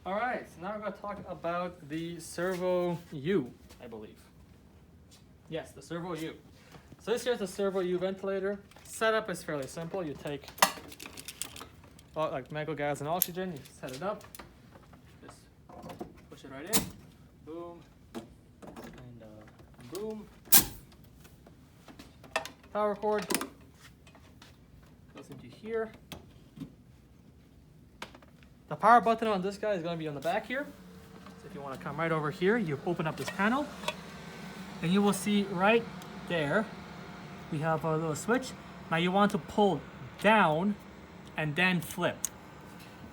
All right, so now we're going to talk about the Servo U, I believe. Yes, the Servo U. So this here's the Servo U ventilator. Setup is fairly simple. You take like medical gas and oxygen, you set it up, just push it right in, boom, and boom. Power cord goes into here. The power button on this guy is going to be on the back here. So if you want to come right over here, you open up this panel, and you will see right there, we have a little switch. Now you want to pull down and then flip.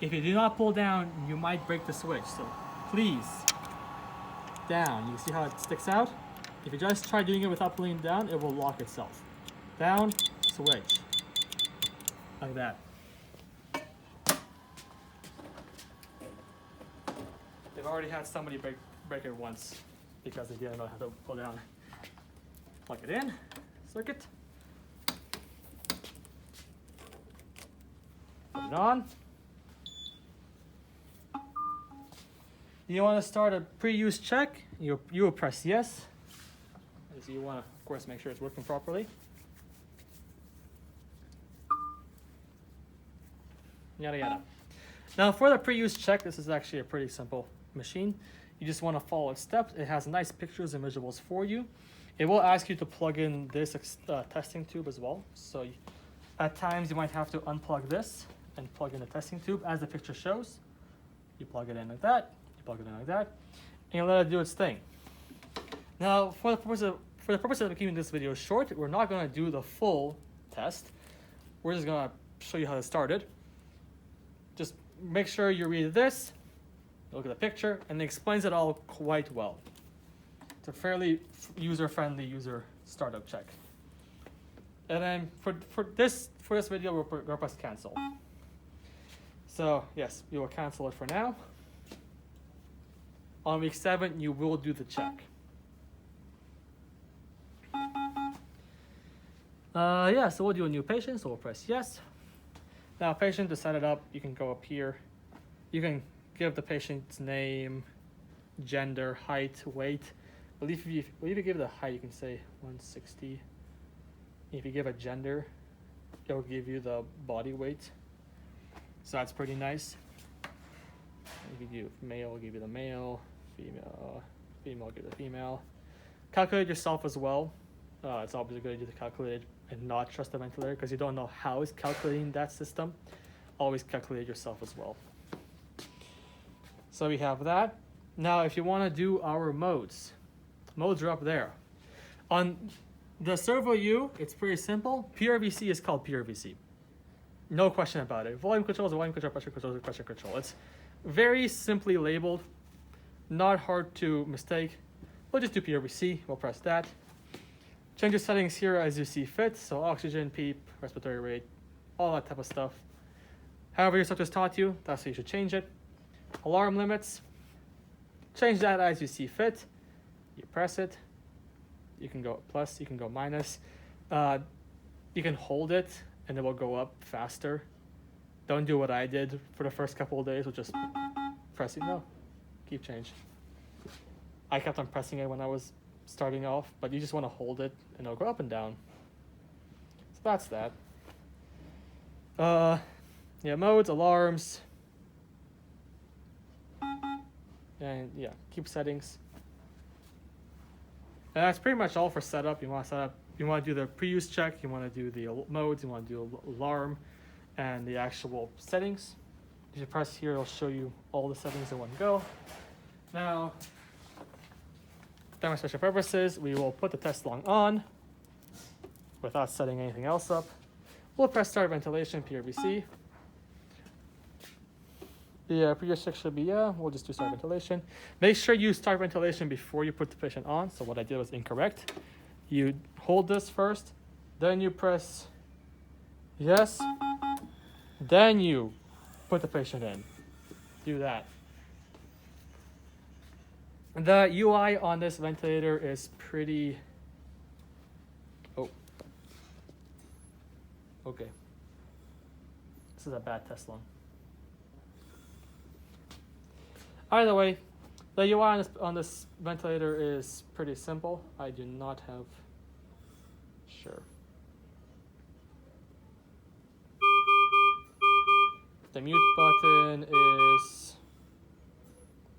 If you do not pull down, you might break the switch. So please, down. You see how it sticks out? If you just try doing it without pulling down, it will lock itself. Down, switch. Like that. They've already had somebody break it once because they didn't know how to pull down. Plug it in, circuit. Put it on. You want to start a pre-use check. You will press yes. So you want to, of course, make sure it's working properly. Yada yada. Now for the pre-use check, this is actually a pretty simple machine. You just want to follow its steps. It has nice pictures and visuals for you. It will ask you to plug in this testing tube as well. So at times you might have to unplug this and plug in the testing tube as the picture shows. You plug it in like that, you plug it in like that, and you let it do its thing. Now for the purpose of keeping this video short, we're not going to do the full test. We're just going to show you how to start it. Just make sure you read this, look at the picture, and it explains it all quite well. It's a fairly user-friendly user startup check. And then for this video, we'll press cancel. So yes, we will cancel it for now. On week 7, you will do the check. Yeah, so we'll do a new patient, so we'll press yes. Now, patient, to set it up, you can go up here. You can give the patient's name, gender, height, weight. I believe if you give the height, you can say 160. If you give a gender, it'll give you the body weight. So that's pretty nice. If you give male, it'll give you the male. Female, will give the female. Calculate yourself as well. It's obviously good to calculate it and not trust the ventilator because you don't know how it's calculating that system. Always calculate yourself as well. So we have that. Now, if you want to do our modes are up there. On the Servo U, it's pretty simple. PRVC is called PRVC. No question about it. Volume control is volume control, pressure control is pressure control. It's very simply labeled, not hard to mistake. We'll just do PRVC. We'll press that. Change your settings here as you see fit. So oxygen, PEEP, respiratory rate, all that type of stuff. However your instructors taught you, that's how you should change it. Alarm limits, change that as you see fit. You press it. You can go plus, you can go minus. You can hold it and it will go up faster. Don't do what I did for the first couple of days, which is pressing, no, keep change. I kept on pressing it when I was starting off, but you just want to hold it and it'll go up and down. So that's that. Yeah, modes, alarms, and yeah, keep settings. And that's pretty much all for setup. You want to set up, you want to do the pre-use check, you want to do the modes, you want to do alarm, and the actual settings. If you press here, it'll show you all the settings in one go. Now, demonstration purposes, we will put the test log on without setting anything else up. We'll press start ventilation, PRVC. The previous check should be, we'll just do start ventilation. Make sure you start ventilation before you put the patient on. So what I did was incorrect. You hold this first, then you press yes, then you put the patient in. Do that. The UI on this ventilator is pretty, okay. This is a bad test log. Either way, the UI on this ventilator is pretty simple. I do not have, sure. The mute button is,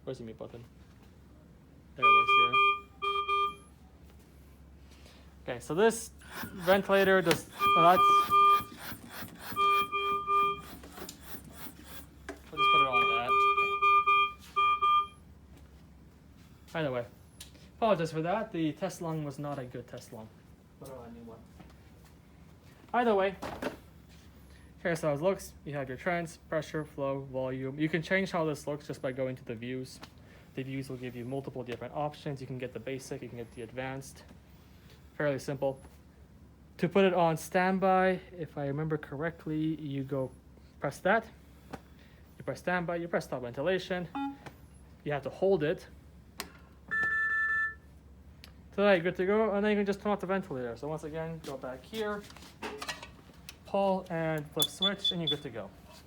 where's the mute button? There it is, yeah. Okay, so this ventilator does not, we'll just put it on that. Either way, apologize for that. The test lung was not a good test lung. Put on a new one. Either way, here's how it looks. You have your trends, pressure, flow, volume. You can change how this looks just by going to the views. The views will give you multiple different options. You can get the basic, you can get the advanced. Fairly simple. To put it on standby, if I remember correctly, you go press that. You press standby, you press stop ventilation. You have to hold it. So now you're good to go, and then you can just turn off the ventilator. So once again, go back here, pull and flip switch, and you're good to go.